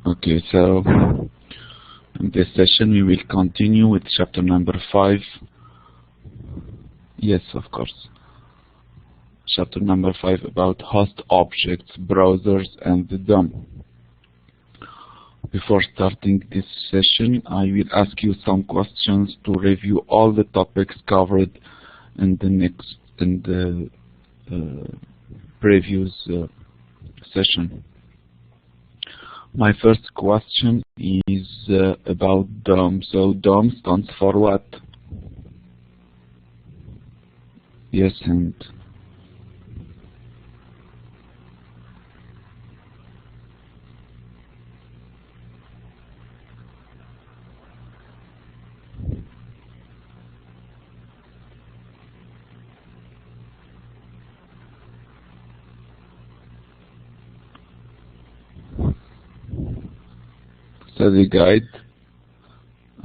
Okay, so in this session we will continue with chapter number 5. Yes, of course. Chapter number 5 about host objects, browsers, and the DOM. Before starting this session, I will ask you some questions to review all the topics covered in the previous session. My first question is about DOM. So DOM stands for what? Yes, and study guide.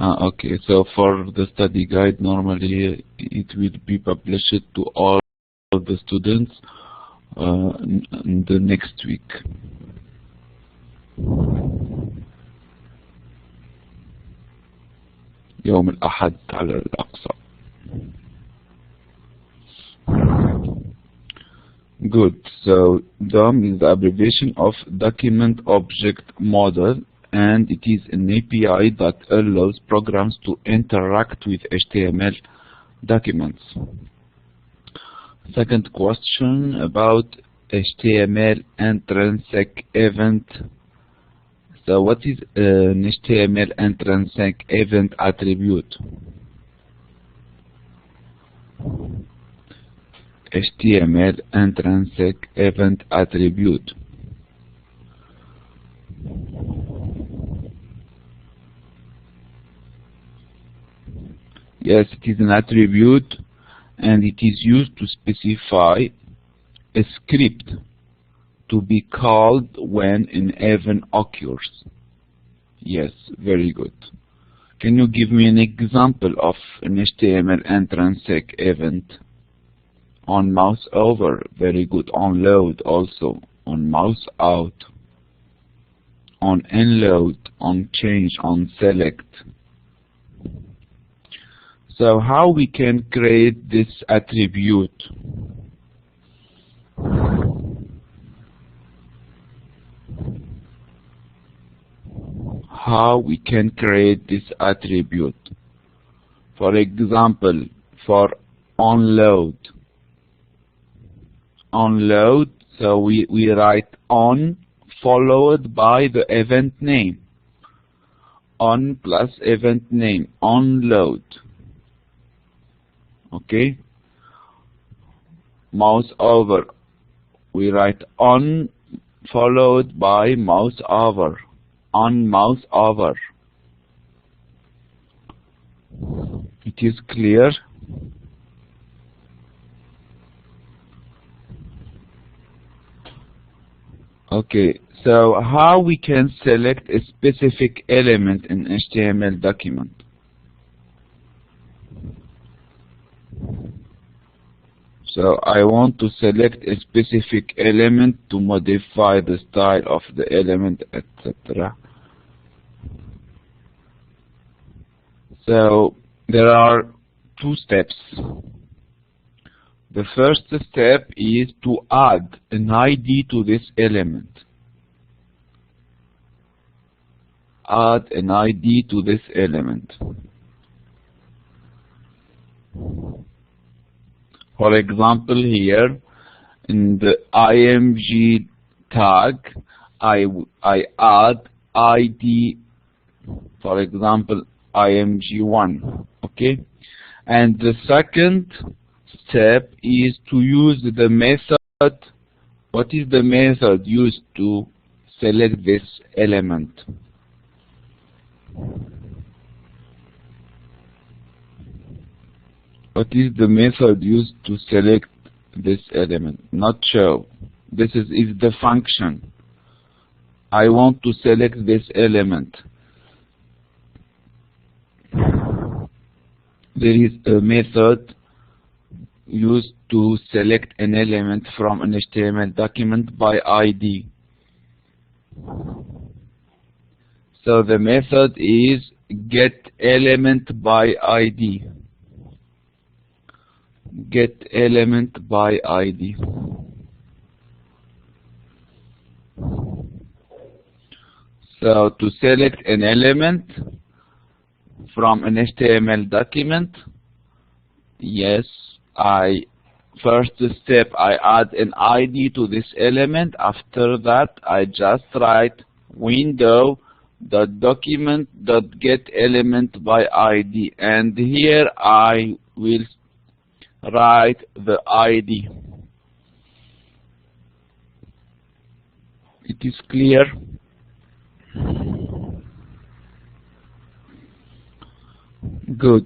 Okay, so for the study guide, normally it will be published to all the students in the next week. يوم الأحد على الأقصى. Good. So DOM is the abbreviation of Document Object Model, and it is an API that allows programs to interact with HTML documents. Second question about HTML intrinsic event. So what is an HTML intrinsic event attribute? HTML intrinsic event attribute. Yes, it is an attribute, and it is used to specify a script to be called when an event occurs. Yes, very good. Can you give me an example of an HTML intrinsic event? On mouse over, very good. On load also. On mouse out. On enload, on change, on select. So how we can create this attribute? How we can create this attribute? For example, for onload. Onload, so we write on followed by the event name. On plus event name, onload. Okay. Mouse over, we write on followed by mouse over. On mouse over. It is clear? Okay, so how we can select a specific element in HTML document? So I want to select a specific element to modify the style of the element, etc. So there are two steps. The first step is to add an ID to this element. Add an ID to this element. For example, here in the IMG tag, I add ID, for example, IMG1. Okay, and the second step is to use the method. What is the method used to select this element? What is the method used to select this element? Not show. This is the function. I want to select this element. There is a method used to select an element from an HTML document by ID. So the method is get element by ID. Get element by ID. So to select an element from an HTML document, yes, first step, I add an ID to this element. After that, I just write window.document.getElementById, and here I will write the ID. It is clear? Good.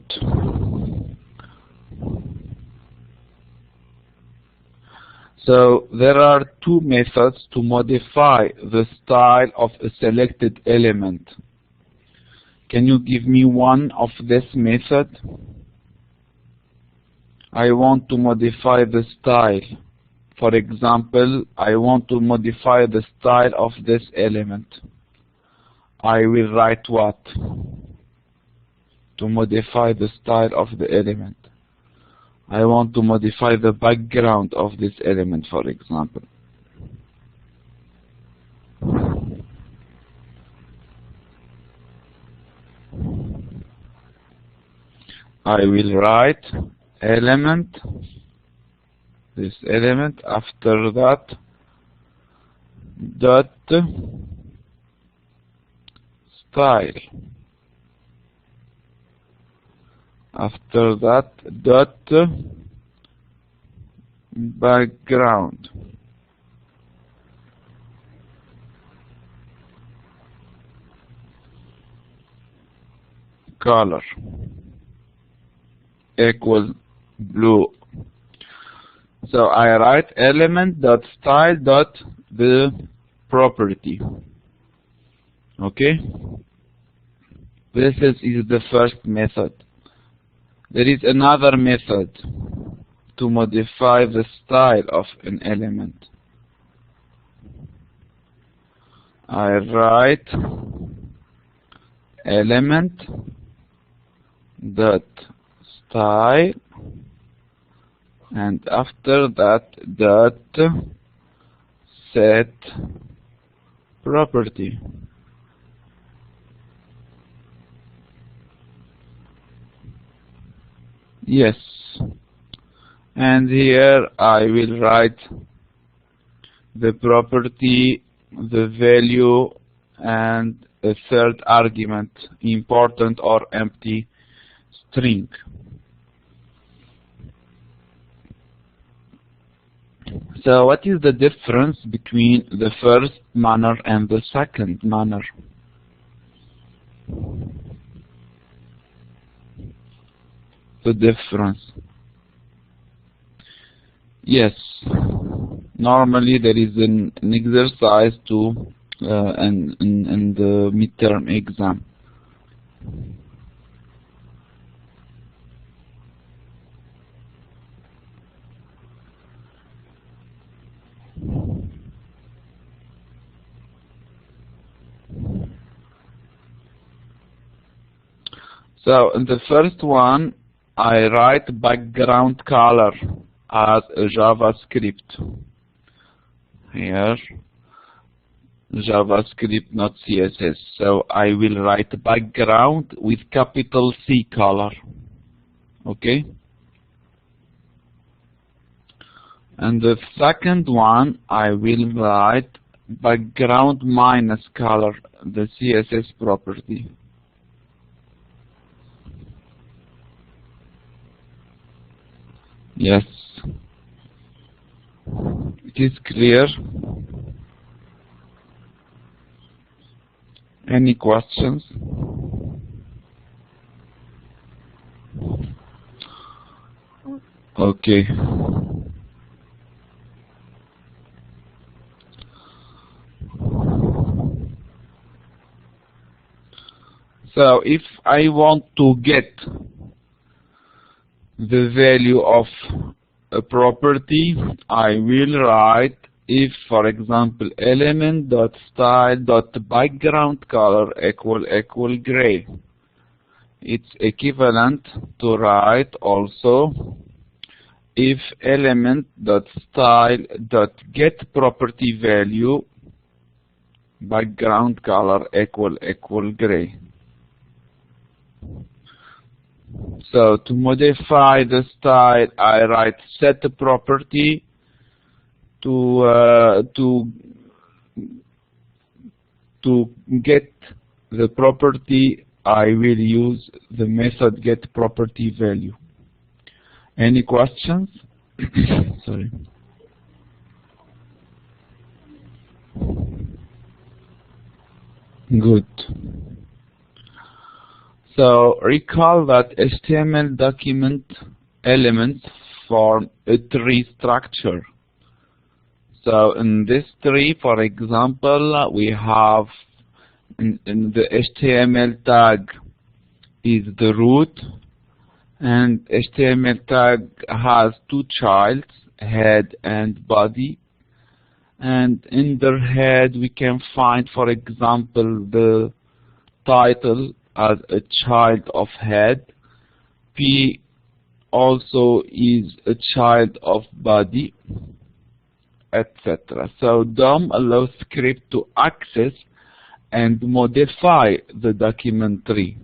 So there are two methods to modify the style of a selected element. Can you give me one of this method? I want to modify the style. For example, I want to modify the style of this element. I will write what? To modify the style of the element. I want to modify the background of this element, for example. I will write element, this element, after that dot style, after that dot background, color equals blue. So I write element dot style dot the property. Okay, this is the first method. There is another method to modify the style of an element. I write element dot style, and after that dot set property. Yes, and here I will write the property, the value, and a third argument, important or empty string. So what is the difference between the first manner and the second manner? The difference. Yes, normally there is an exercise to in the midterm exam. So in the first one, I write background color as a JavaScript. Here, JavaScript, not CSS. So I will write background with capital C color. Okay? And the second one, I will write background minus color, the CSS property. Yes, it is clear. Any questions? Okay. So if I want to get the value of a property, I will write if, for example, element.style.background color equal gray. It's equivalent to write also if element.style.getPropertyValue background color equal gray. So to modify the style, I write set property. To get the property, I will use the method getPropertyValue. Any questions? Sorry. Good. So recall that HTML document elements form a tree structure. So in this tree, for example, we have in the HTML tag is the root, and HTML tag has two childs, head and body. And in the head we can find, for example, the title as a child of head. P also is a child of body, etc. So DOM allows script to access and modify the document tree.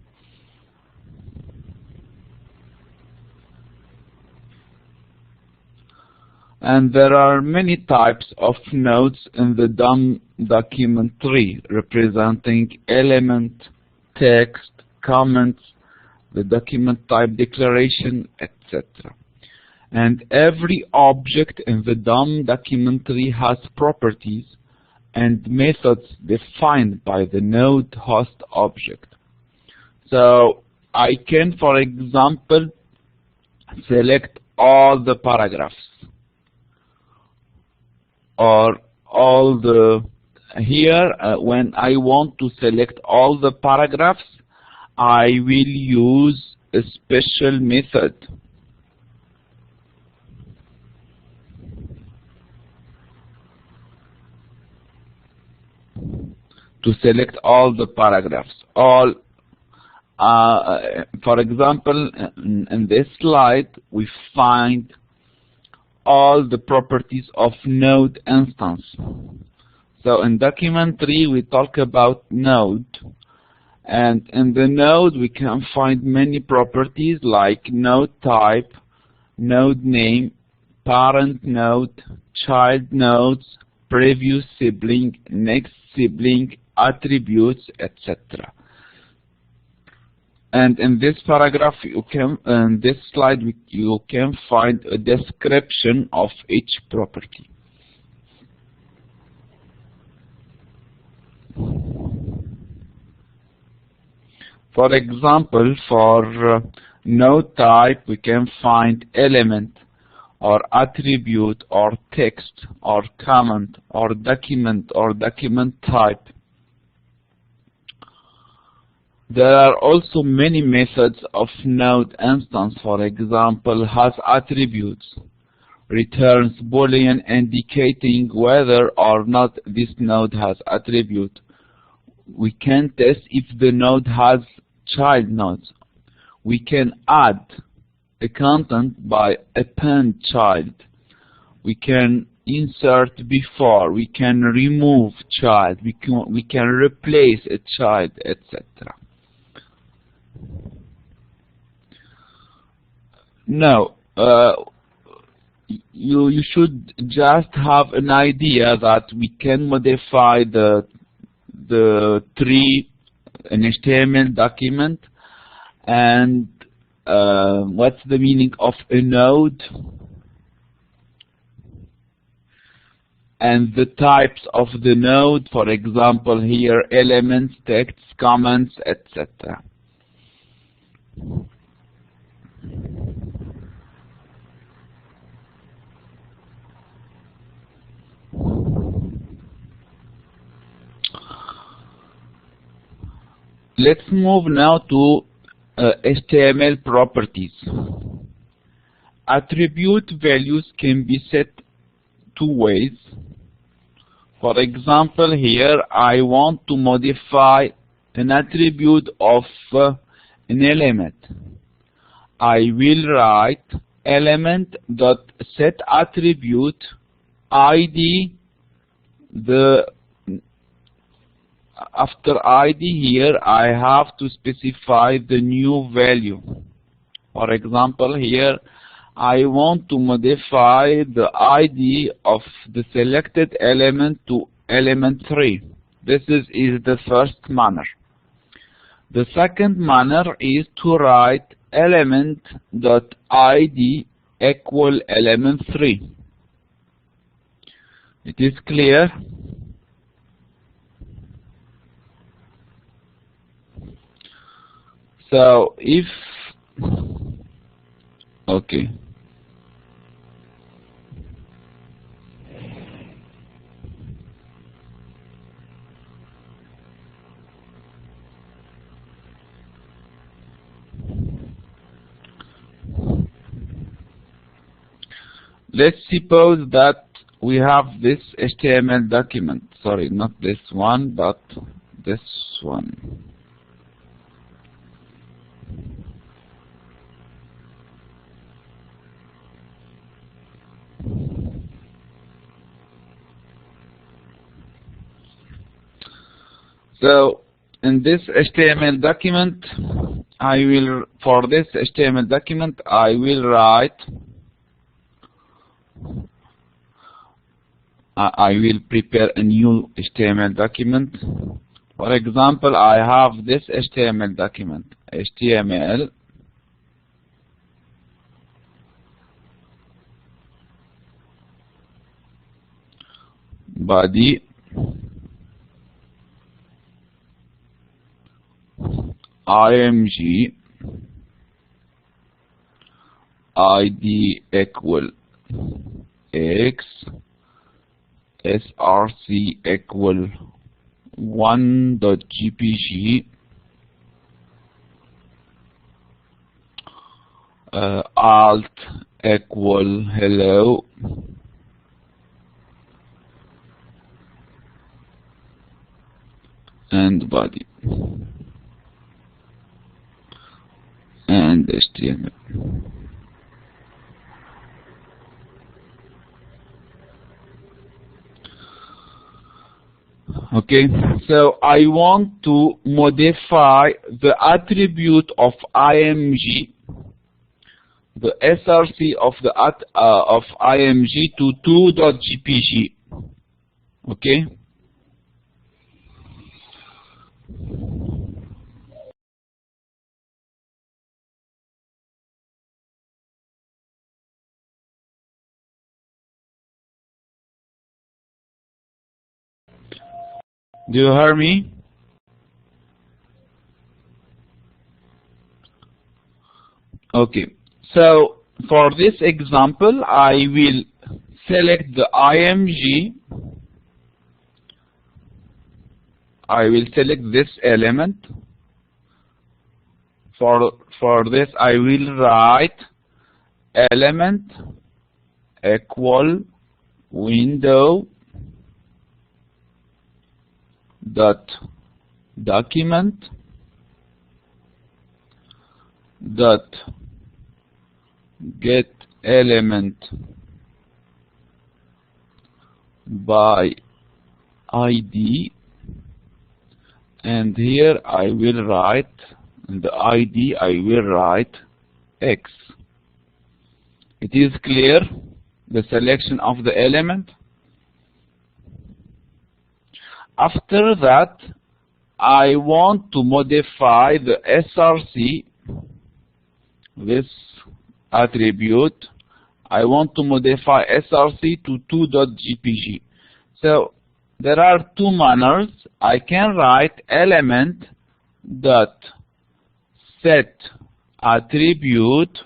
And there are many types of nodes in the DOM document tree, representing element, text, comments, the document type declaration, etc. And every object in the DOM document tree has properties and methods defined by the node host object. So I can, for example, select all the paragraphs, or all the when I want to select all the paragraphs, I will use a special method to select all the paragraphs. For example, in this slide we find all the properties of node instance. So in document tree we talk about node, and in the node we can find many properties like node type, node name, parent node, child nodes, previous sibling, next sibling, attributes, etc. And in this paragraph, in this slide, you can find a description of each property. For example, for node type, we can find element, or attribute, or text, or comment, or document type. There are also many methods of node instance. For example, has attributes, returns Boolean indicating whether or not this node has attribute. We can test if the node has child nodes. We can add a content by append child. We can insert before. We can remove child. We can replace a child, etc. Now, you should just have an idea that we can modify the tree in HTML document, and what's the meaning of a node, and the types of the node. For example, here elements, texts, comments, etc. Let's move now to HTML properties. Attribute values can be set two ways. For example, here I want to modify an attribute of an element. I will write element dot set attribute ID. After ID here I have to specify the new value. For example, here I want to modify the ID of the selected element to element 3. This is the first manner. The second manner is to write element dot ID equal element 3. It is clear? So if okay. Let's suppose that we have this HTML document. Sorry, not this one, but this one. So in this HTML document, for this HTML document, I will write, I will prepare a new HTML document. For example, I have this HTML document, HTML body img id equal x src equal 1.jpg alt equal hello and body and HTML. Okay, so I want to modify the attribute of img, the src of the of img to 2.jpg. Okay. Do you hear me? Okay, so for this example, I will select the img. I will select this element. For this, I will write element equal window dot document dot get element by ID, and here I will write in the ID I will write X. It is clear, the selection of the element. After that, I want to modify the src, this attribute. I want to modify src to 2.jpg. So there are two manners. I can write element dot set attribute,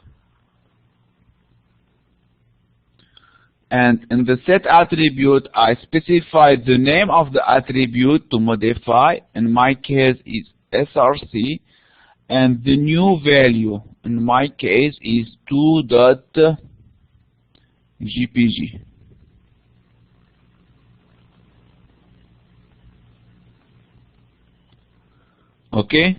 and in the set attribute I specify the name of the attribute to modify. In my case is src, and the new value in my case is 2.jpg. Okay.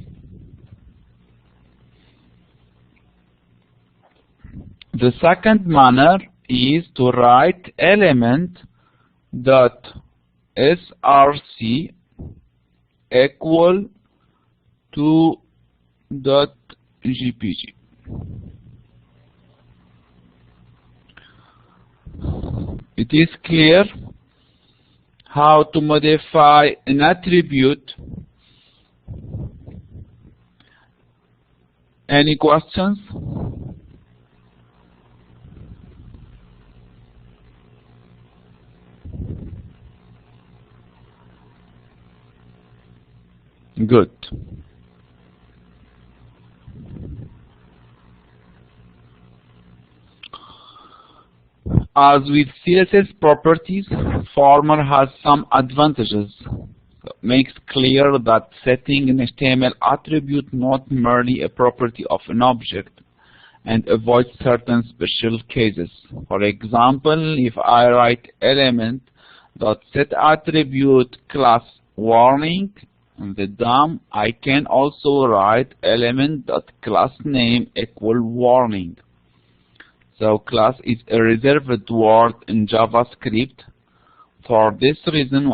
The second manner is to write element dot src equal to dot gpg. It is clear how to modify an attribute. Any questions? Good. As with CSS properties, Former has some advantages. It makes clear that setting an HTML attribute not merely a property of an object, and avoids certain special cases. For example, if I write element.setAttribute class warning in the DOM, I can also write element.className equal warning. So class is a reserved word in JavaScript. For this reason,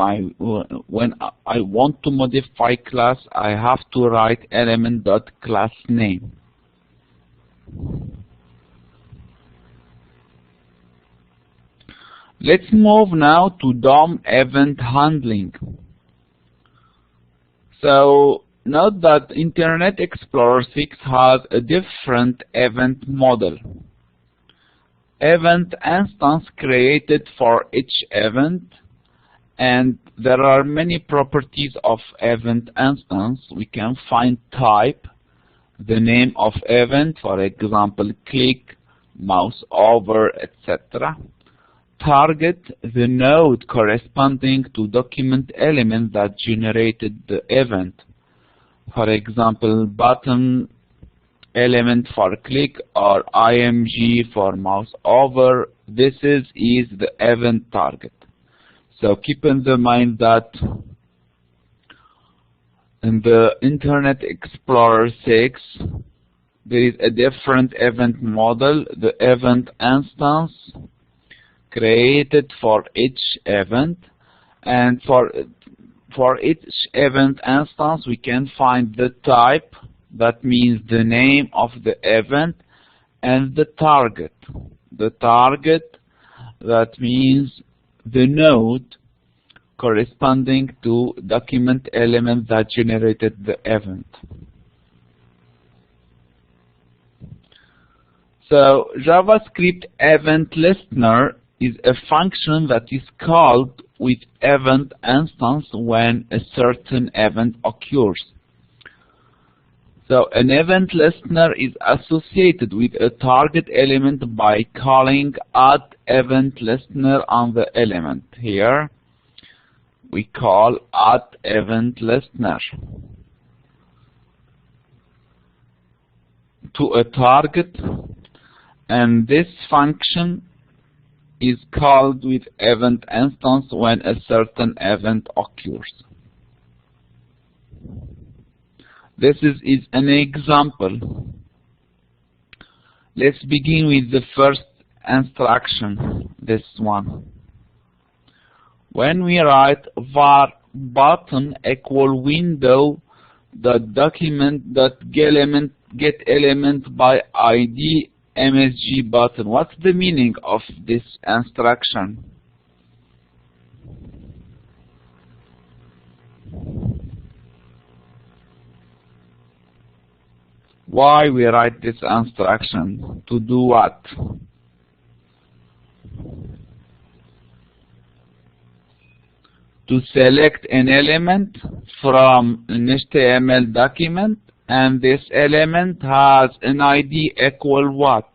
when I want to modify class, I have to write element.className. Let's move now to DOM event handling. So note that Internet Explorer 6 has a different event model. Event instance created for each event, and there are many properties of event instance. We can find type, the name of event, for example click, mouse over, etc. Target, the node corresponding to document element that generated the event, for example button element for click or img for mouse over. This is the event target. So keep in mind that in the Internet Explorer 6 there is a different event model, the event instance created for each event, and for each event instance we can find the type, that means the name of the event, and the target. The target, that means the node corresponding to document element that generated the event. So JavaScript event listener is a function that is called with event instance when a certain event occurs. So an event listener is associated with a target element by calling add event listener on the element. Here we call add event listener to a target, and this function is called with event instance when a certain event occurs. This is an example. Let's begin with the first instruction, this one. When we write var button equal window dot document dot get element by ID MSG button, what's the meaning of this instruction? Why we write this instruction? To do what? To select an element from an HTML document, and this element has an ID equal what?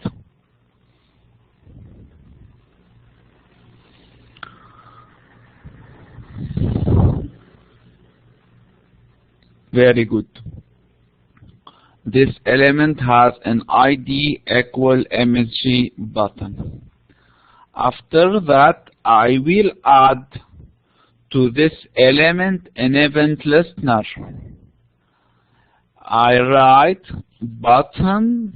Very good. This element has an ID equal MSG button. After that, I will add to this element an event listener. I write button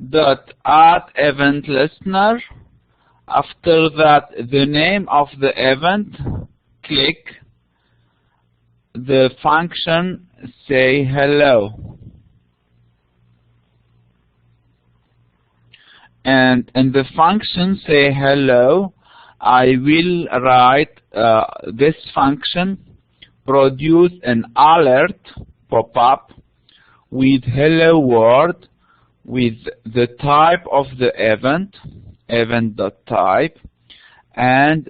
dot add event listener. After that, the name of the event, click the function say hello. And in the function say hello, I will write this function produce an alert pop-up with hello world with the type of the event, event.type, and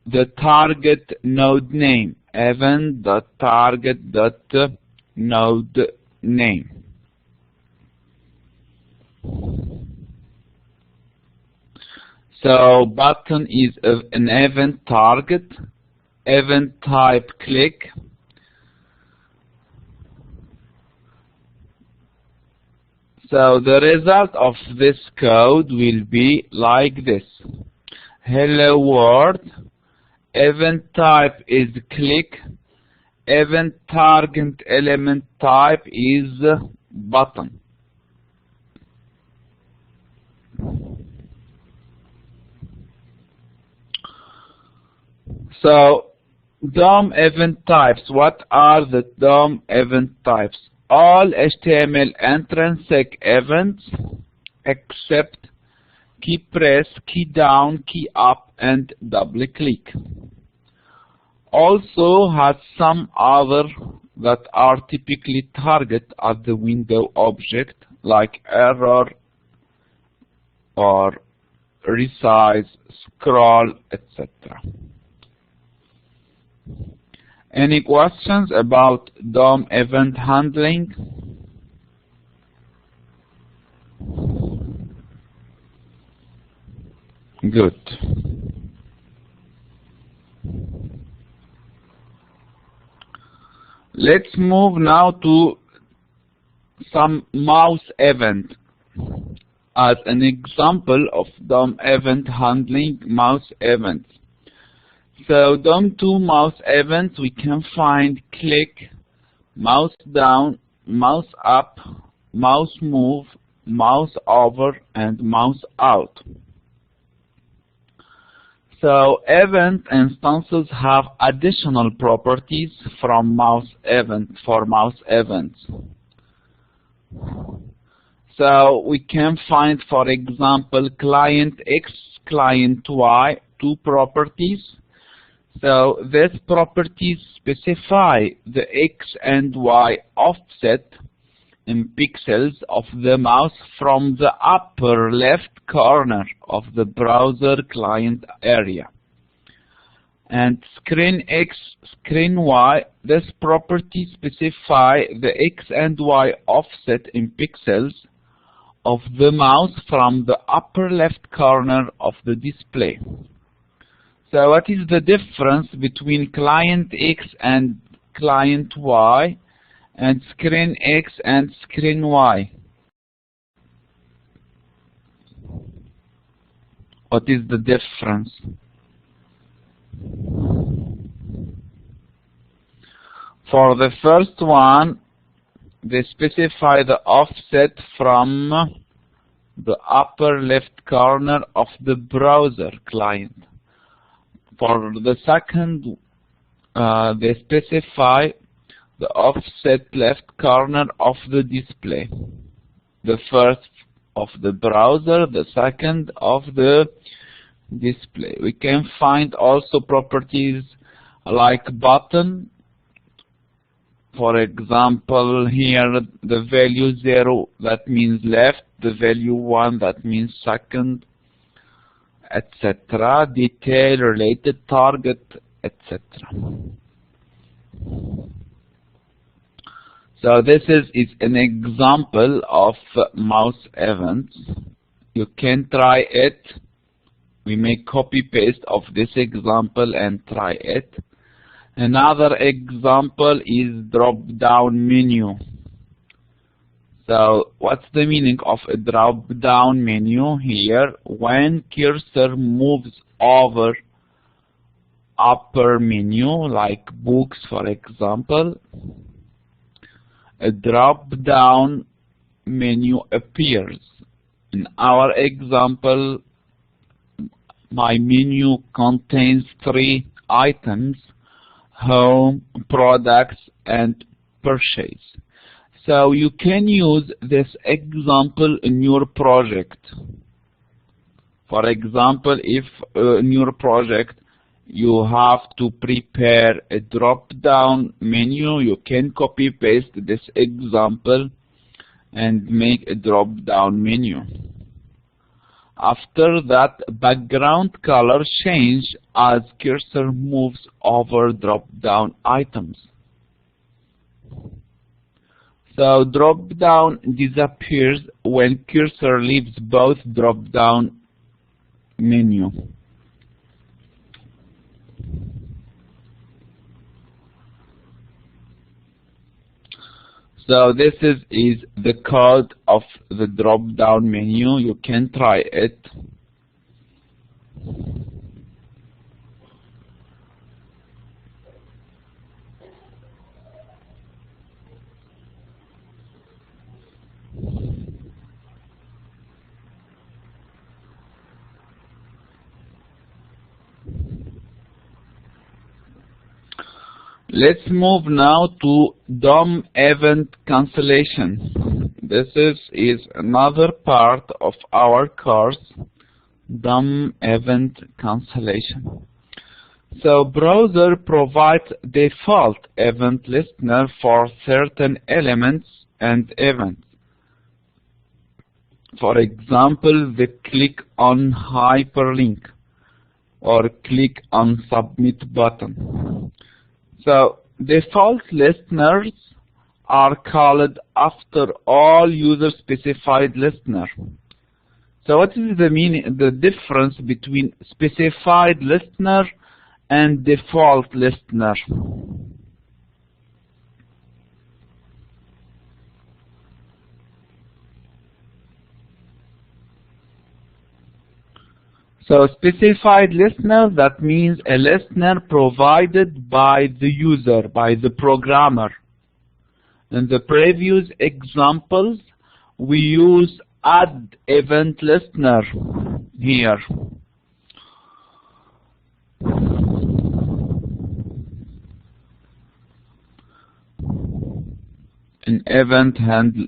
the target node name, event.target.node name. So button is an event target, event type click, so the result of this code will be like this. Hello world, event type is click, event target element type is button. So DOM event types. What are the DOM event types? All HTML intrinsic events except key press, key down, key up, and double click. Also has some other that are typically target at the window object like error or resize, scroll, etc. Any questions about DOM event handling? Good. Let's move now to some mouse event. As an example of DOM event handling, mouse events. So DOM2 mouse events, we can find click, mouse down, mouse up, mouse move, mouse over, and mouse out. So event instances have additional properties from mouse event for mouse events. So we can find, for example, client X, client Y, two properties. So these properties specify the X and Y offset in pixels of the mouse from the upper left corner of the browser client area. And screen X, screen Y, this property specify the X and Y offset in pixels of the mouse from the upper left corner of the display. So what is the difference between client X and client Y and screen X and screen Y? What is the difference? For the first one, they specify the offset from the upper left corner of the browser client. For the second, they specify the offset left corner of the display. The first of the browser, the second of the display. We can find also properties like button. For example, here the value 0, that means left, the value 1, that means second, etc. Detail, related, target, etc. So this is an example of mouse events. You can try it. We may copy paste of this example and try it. Another example is drop down menu. So what's the meaning of a drop down menu here? When cursor moves over upper menu, like books for example, a drop-down menu appears. In our example, my menu contains 3 items: home, products, and purchase. So you can use this example in your project. For example, if in your project you have to prepare a drop-down menu, you can copy-paste this example and make a drop-down menu. After that, background color change as cursor moves over drop-down items. So drop-down disappears when cursor leaves both drop-down menu. So this is the code of the drop-down menu. You can try it. Let's move now to DOM event cancellation. This is another part of our course, DOM event cancellation. So browser provides default event listener for certain elements and events. For example, the click on hyperlink or click on submit button. So default listeners are called after all user-specified listener. So what is the difference between specified listener and default listener? So specified listener, that means a listener provided by the user, by the programmer. In the previous examples, we use add event listener here. An event handler.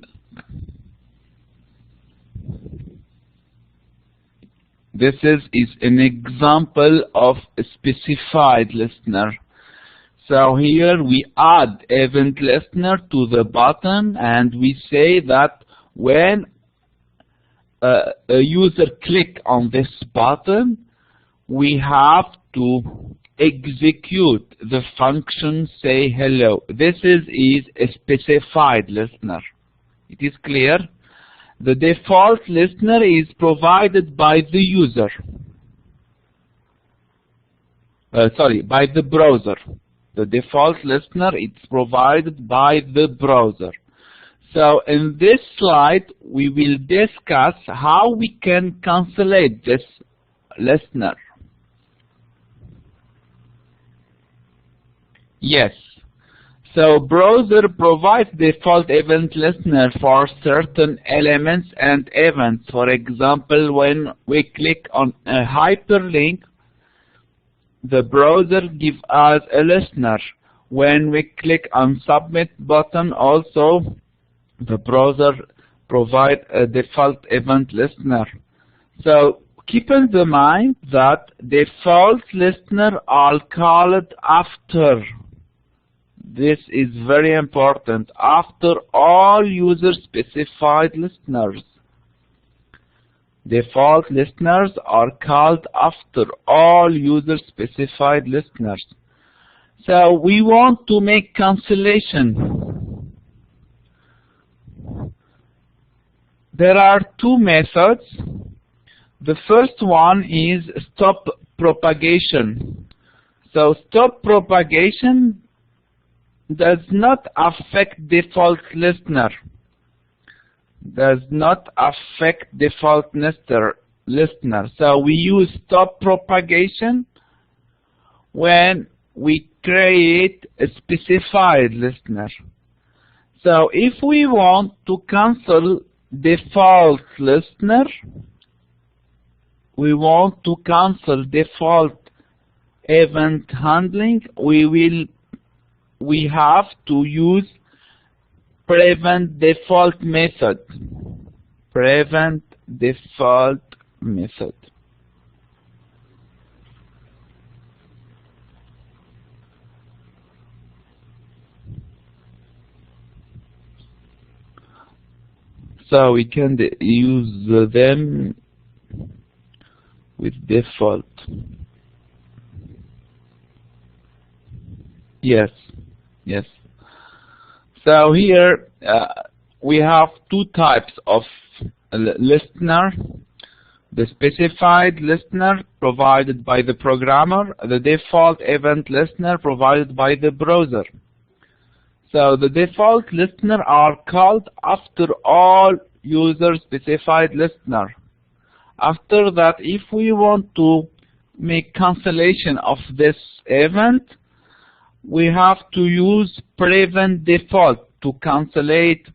This is an example of a specified listener. So here we add event listener to the button, and we say that when a user click on this button, we have to execute the function say hello. This is a specified listener. It is clear? The default listener is provided by the user. By the browser. The default listener is provided by the browser. So in this slide, we will discuss how we can cancellate this listener. Yes. So browser provides default event listener for certain elements and events. For example, when we click on a hyperlink, the browser gives us a listener. When we click on submit button, also the browser provides a default event listener. So keep in mind that default listener are called after. This is very important. After all user-specified listeners. Default listeners are called after all user-specified listeners. So we want to make cancellation. There are two methods. The first one is stop propagation. So stop propagation does not affect default listener. Does not affect default listener. So we use stop propagation when we create a specified listener. So if we want to cancel default listener, we want to cancel default event handling, we have to use prevent default method. Prevent default method. So we can use them with default. Yes, yes. So here we have two types of listener. The specified listener provided by the programmer, the default event listener provided by the browser. So the default listener are called after all user specified listener. After that, if we want to make cancellation of this event, we have to use prevent default to cancellate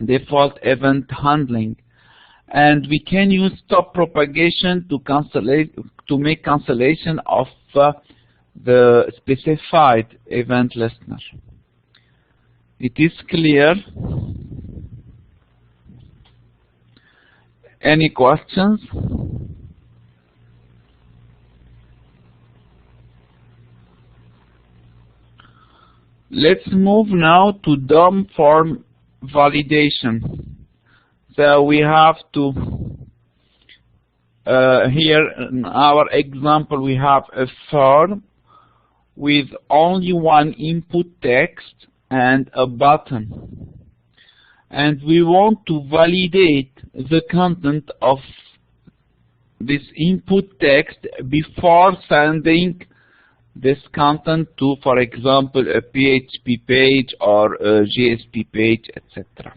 default event handling. And we can use stop propagation to make cancellation of the specified event listener. It is clear? Any questions? Let's move now to DOM form validation. So we have to, here in our example, we have a form with only one input text and a button. And we want to validate the content of this input text before sending this content to, for example, a PHP page or a JSP page, etc.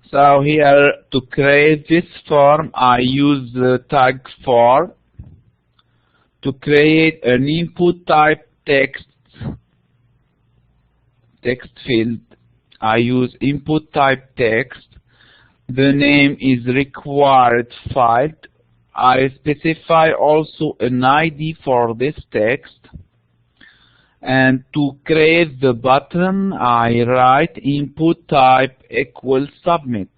So here to create this form, I use the tag for. To create an input type text field, I use input type text. The name is required file. I specify also an ID for this text. And to create the button, I write input type equals submit.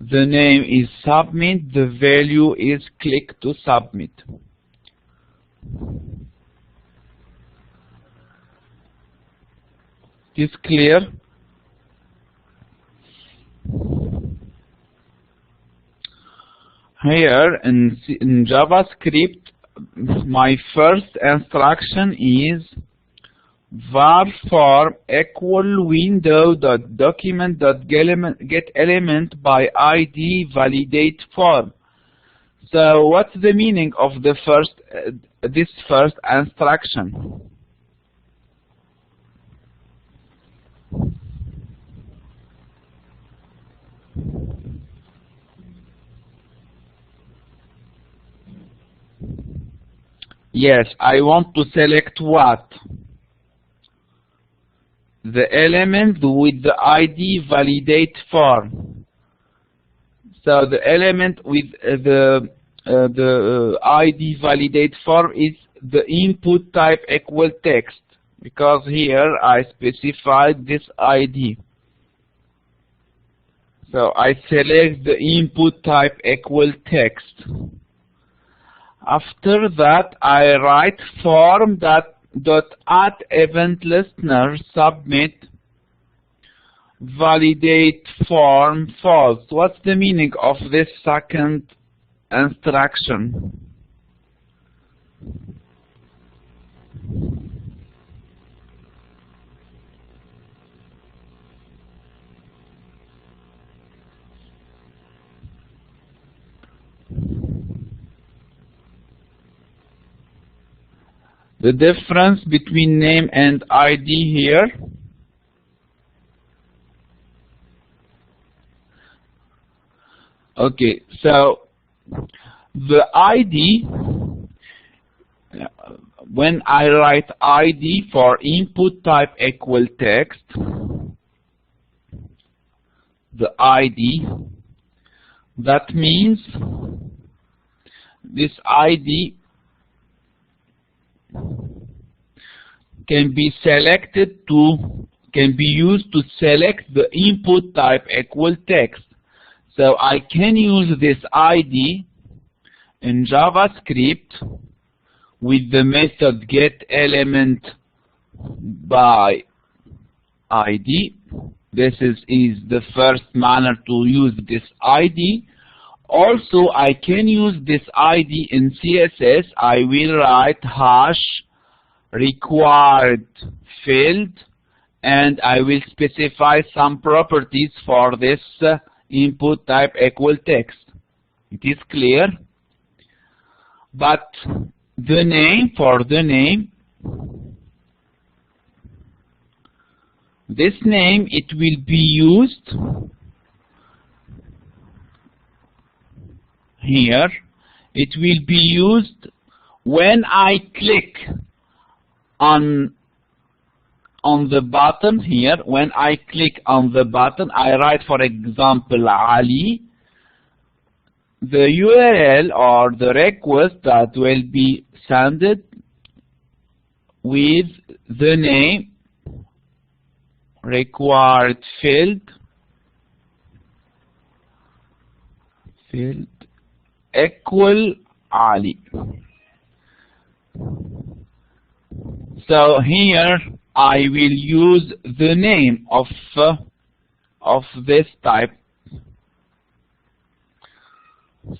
The name is submit, the value is click to submit. Is clear? Here in JavaScript, my first instruction is var form equal window.document.get element by ID validate form. So what's the meaning of the this first instruction? Yes, I want to select what? The element with the ID validate form. So the element with the ID validate form is the input type equal text, because here I specified this ID. So I select the input type equal text. After that, I write form dot add event listener submit validate form false. What's the meaning of this second instruction? The difference between name and ID here. Okay, so the ID when I write ID for input type equal text, the ID, that means this ID can be used to select the input type equal text. So I can use this ID in JavaScript with the method getElementById. This is the first manner to use this ID. Also, I can use this ID in CSS. I will write hash required field, and I will specify some properties for this input type equal text. It is clear? But the name, this name, it will be used here. It will be used when I click on the button here. When I click on the button, I write, for example, Ali. The URL or the request that will be sent with the name required field equal Ali. So here I will use the name of this type.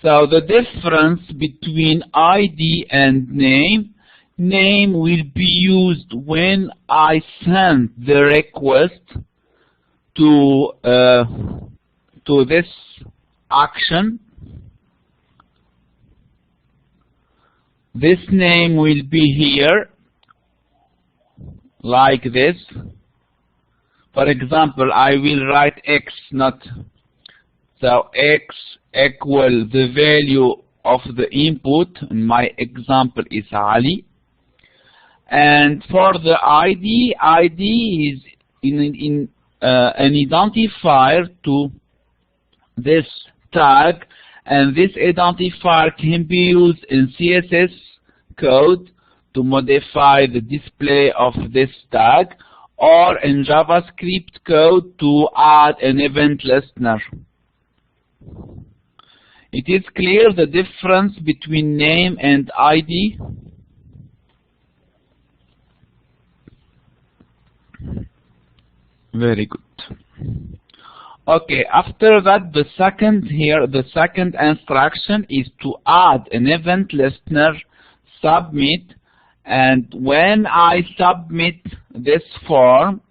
So the difference between ID and name will be used when I send the request to this action. This name will be here like this. For example, I will write X, not so X equal the value of the input. My example is Ali. And for the ID is an identifier to this tag, and this identifier can be used in CSS code to modify the display of this tag, or in JavaScript code to add an event listener. It is clear the difference between name and ID? Very good. Okay, after that, the second instruction is to add an event listener, submit, and when I submit this form,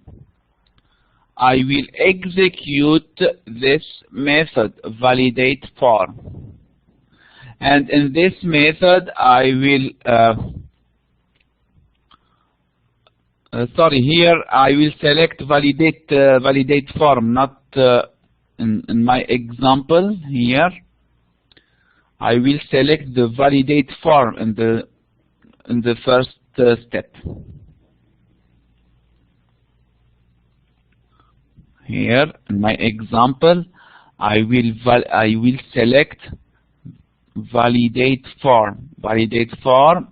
I will execute this method, validate form. And in this method, I will, here I will select validate form, not in my example here. I will select the validate form in the first step. Here in my example, I will select validate form. Validate form,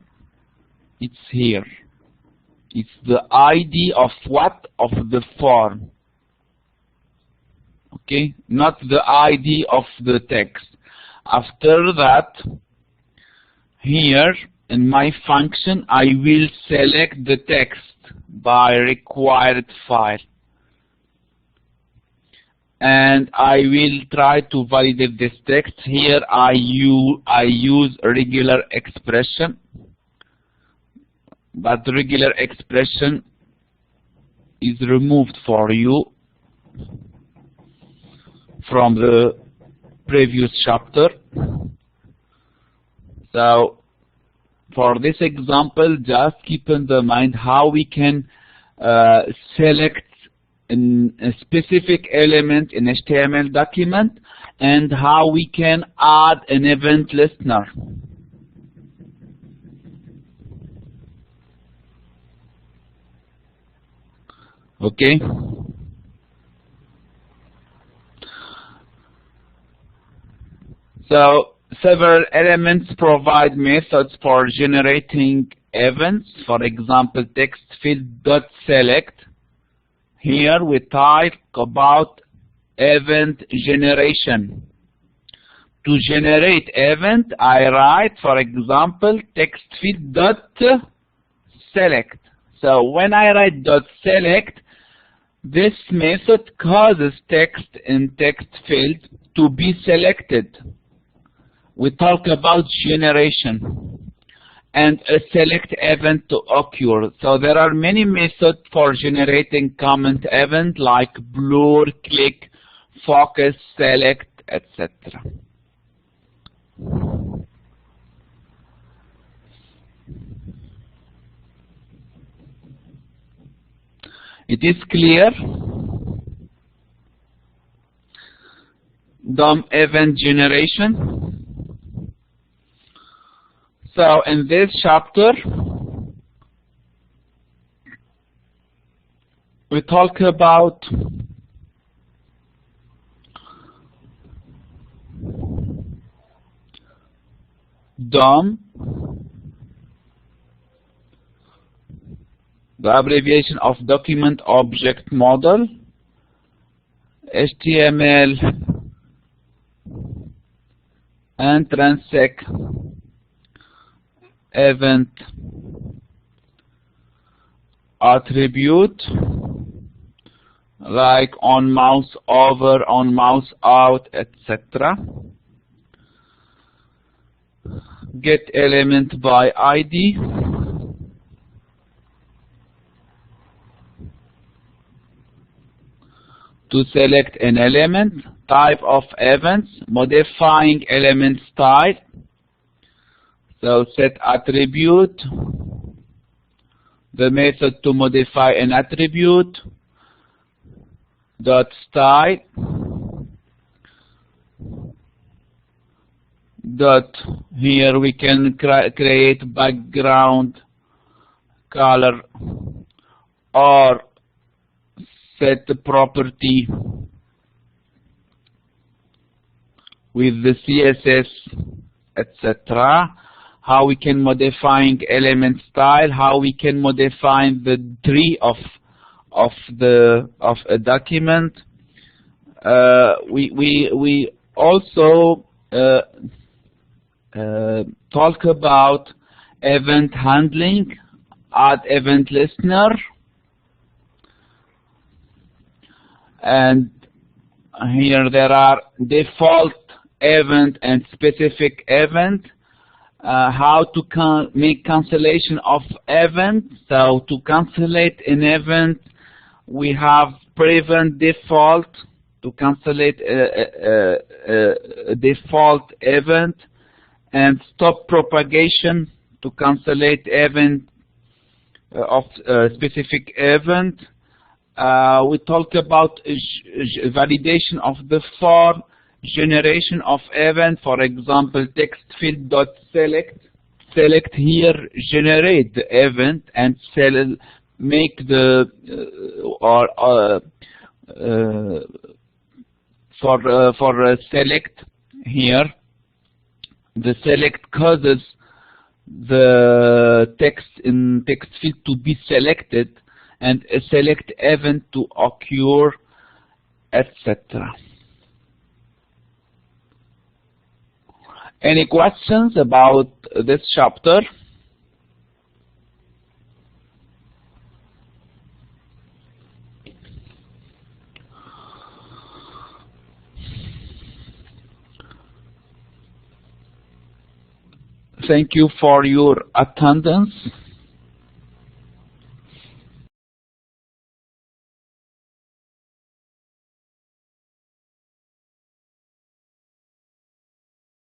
it's here. It's the ID of what? Of the form. Okay, not the ID of the text. After that, here in my function, I will select the text by required file. And I will try to validate this text. Here I use a regular expression, but the regular expression is removed for you from the previous chapter. So for this example, just keep in the mind how we can select a specific element in HTML document and how we can add an event listener. Okay. So several elements provide methods for generating events. For example, text field.select. Here we talk about event generation. To generate event, I write, for example, text field.select. So when I write .select, this method causes text in text field to be selected. We talk about generation and a select event to occur. So there are many methods for generating comment event like blur, click, focus, select, etc. It is clear. DOM event generation. So in this chapter, we talk about DOM, the abbreviation of Document Object Model, HTML, and Transect event attribute, like on mouse over, on mouse out, etc. Get element by ID. To select an element, type of events, modifying element style. So set attribute, the method to modify an attribute, dot style, dot, here we can create background color or set the property with the CSS, etc. How we can modifying element style, how we can modify the tree of a document. We also talk about event handling, add event listener, and here there are default event and specific event. How to make cancellation of event. So to cancellate an event, we have prevent default to cancellate a default event, and stop propagation to cancellate event of a specific event. We talk about validation of the form, generation of event, for example, text field.select. Select here, generate the event, and make the for select here. The select causes the text in text field to be selected and a select event to occur, etc. Any questions about this chapter? Thank you for your attendance.